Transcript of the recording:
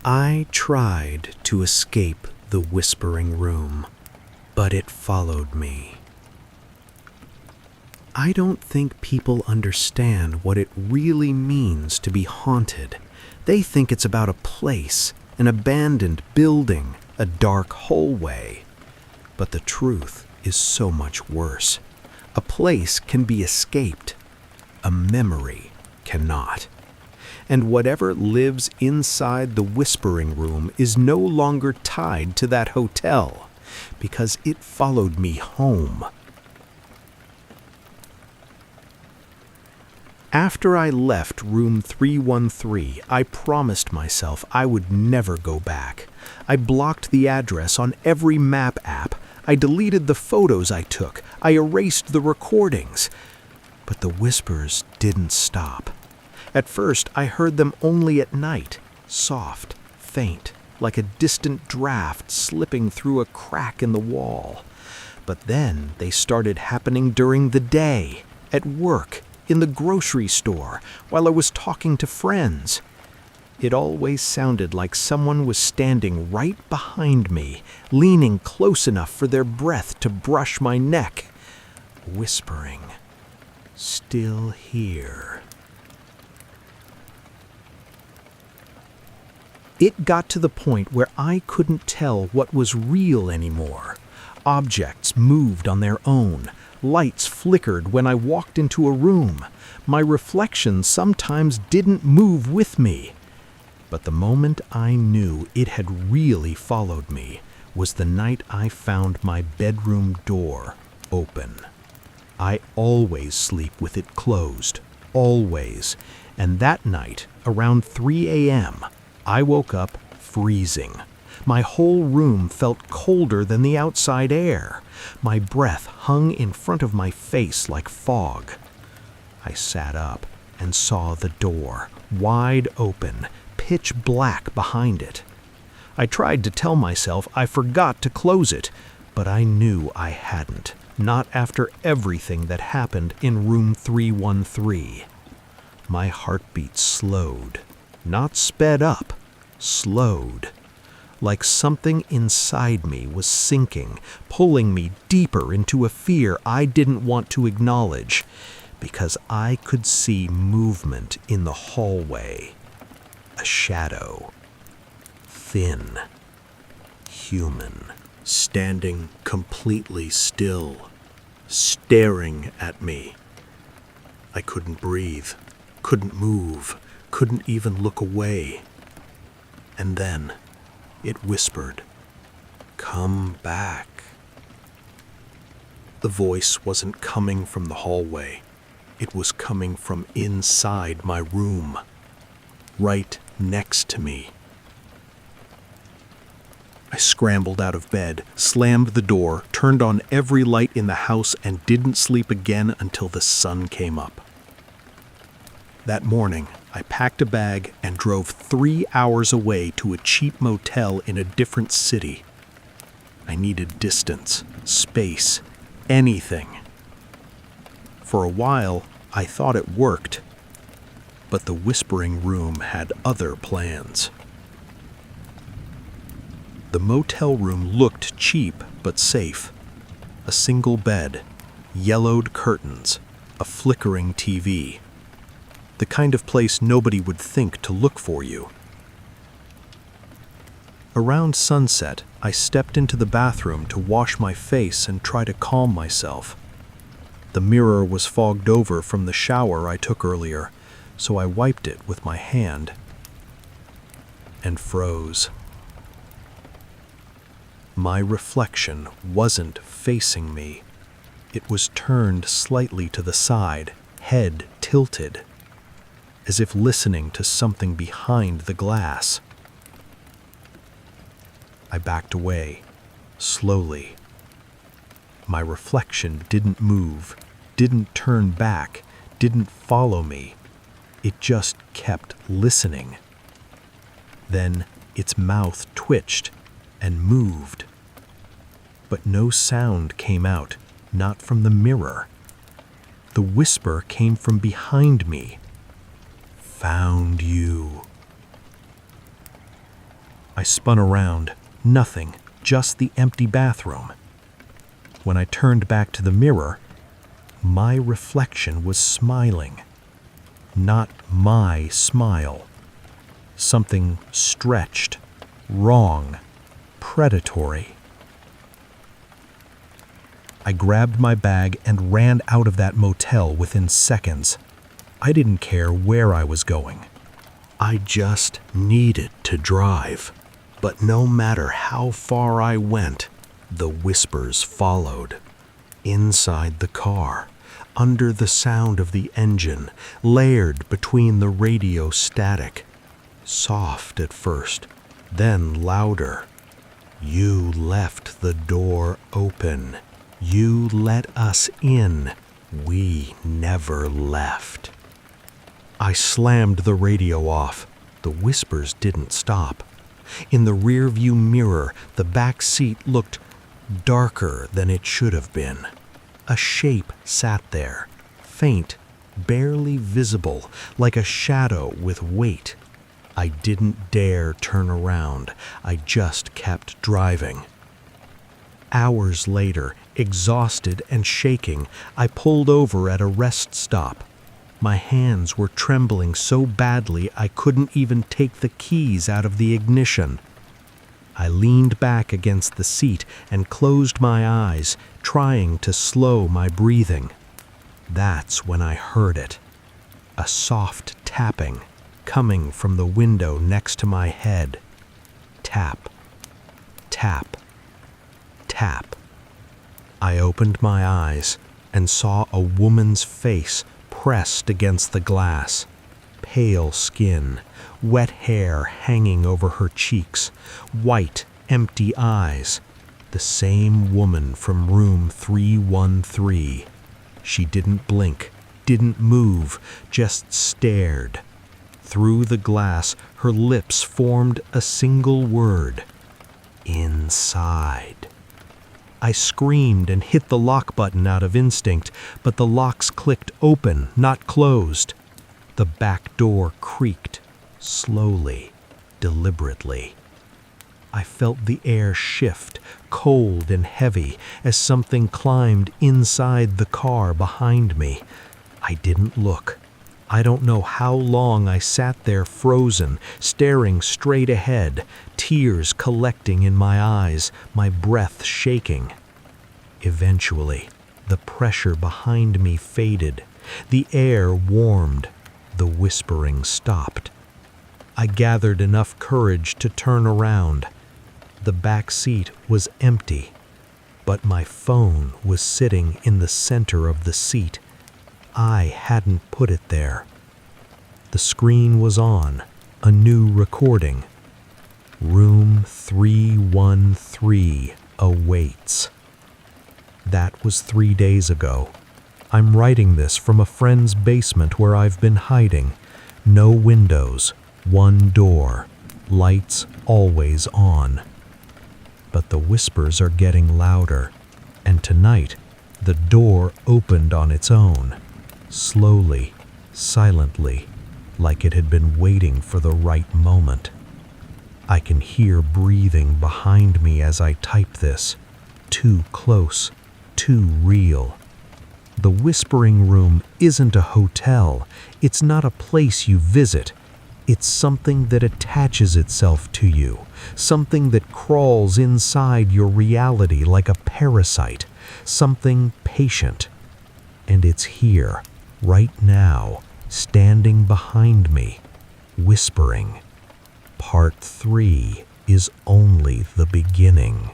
I tried to escape the whispering room, but it followed me. I don't think people understand what it really means to be haunted. They think it's about a place, an abandoned building, a dark hallway. But the truth is so much worse. A place can be escaped. A memory cannot. And whatever lives inside the whispering room is no longer tied to that hotel, because it followed me home. After I left room 313, I promised myself I would never go back. I blocked the address on every map app. I deleted the photos I took. I erased the recordings. But the whispers didn't stop. At first, I heard them only at night, soft, faint, like a distant draft slipping through a crack in the wall. But then they started happening during the day, at work, in the grocery store, while I was talking to friends. It always sounded like someone was standing right behind me, leaning close enough for their breath to brush my neck, whispering, "Still here." It got to the point where I couldn't tell what was real anymore. Objects moved on their own. Lights flickered when I walked into a room. My reflection sometimes didn't move with me. But the moment I knew it had really followed me was the night I found my bedroom door open. I always sleep with it closed, always. And that night, around 3 a.m., I woke up freezing. My whole room felt colder than the outside air. My breath hung in front of my face like fog. I sat up and saw the door, wide open, pitch black behind it. I tried to tell myself I forgot to close it, but I knew I hadn't, not after everything that happened in room 313. My heartbeat slowed, not sped up, slowed. Like something inside me was sinking, pulling me deeper into a fear I didn't want to acknowledge, because I could see movement in the hallway. A shadow. Thin. Human. Standing completely still. Staring at me. I couldn't breathe. Couldn't move. Couldn't even look away. And then it whispered, "Come back." The voice wasn't coming from the hallway. It was coming from inside my room, right next to me. I scrambled out of bed, slammed the door, turned on every light in the house, and didn't sleep again until the sun came up. That morning, I packed a bag and drove 3 hours away to a cheap motel in a different city. I needed distance, space, anything. For a while, I thought it worked, but the whispering room had other plans. The motel room looked cheap but safe. A single bed, yellowed curtains, a flickering TV. The kind of place nobody would think to look for you. Around sunset, I stepped into the bathroom to wash my face and try to calm myself. The mirror was fogged over from the shower I took earlier, so I wiped it with my hand and froze. My reflection wasn't facing me. It was turned slightly to the side, head tilted, as if listening to something behind the glass. I backed away, slowly. My reflection didn't move, didn't turn back, didn't follow me. It just kept listening. Then its mouth twitched and moved. But no sound came out, not from the mirror. The whisper came from behind me. "Found you." I spun around. Nothing, just the empty bathroom. When I turned back to the mirror, my reflection was smiling. Not my smile. Something stretched, wrong, predatory. I grabbed my bag and ran out of that motel within seconds. I didn't care where I was going. I just needed to drive. But no matter how far I went, the whispers followed. Inside the car, under the sound of the engine, layered between the radio static. Soft at first, then louder. You left the door open. You let us in. We never left. I slammed the radio off. The whispers didn't stop. In the rearview mirror, the back seat looked darker than it should have been. A shape sat there, faint, barely visible, like a shadow with weight. I didn't dare turn around. I just kept driving. Hours later, exhausted and shaking, I pulled over at a rest stop. My hands were trembling so badly I couldn't even take the keys out of the ignition. I leaned back against the seat and closed my eyes, trying to slow my breathing. That's when I heard it. A soft tapping coming from the window next to my head. Tap, tap, tap. I opened my eyes and saw a woman's face pressed against the glass. Pale skin, wet hair hanging over her cheeks, white, empty eyes. The same woman from room 313. She didn't blink, didn't move, just stared. Through the glass, her lips formed a single word. Inside. I screamed and hit the lock button out of instinct, but the locks clicked open, not closed. The back door creaked, slowly, deliberately. I felt the air shift, cold and heavy, as something climbed inside the car behind me. I didn't look. I don't know how long I sat there frozen, staring straight ahead, tears collecting in my eyes, my breath shaking. Eventually, the pressure behind me faded. The air warmed. The whispering stopped. I gathered enough courage to turn around. The back seat was empty, but my phone was sitting in the center of the seat. I hadn't put it there. The screen was on, a new recording. Room 313 awaits. That was 3 days ago. I'm writing this from a friend's basement where I've been hiding. No windows, one door, lights always on. But the whispers are getting louder, and tonight the door opened on its own. Slowly, silently, like it had been waiting for the right moment. I can hear breathing behind me as I type this. Too close, too real. The whispering room isn't a hotel. It's not a place you visit. It's something that attaches itself to you, something that crawls inside your reality like a parasite, something patient. And it's here, right now, standing behind me, whispering. Part 3 is only the beginning.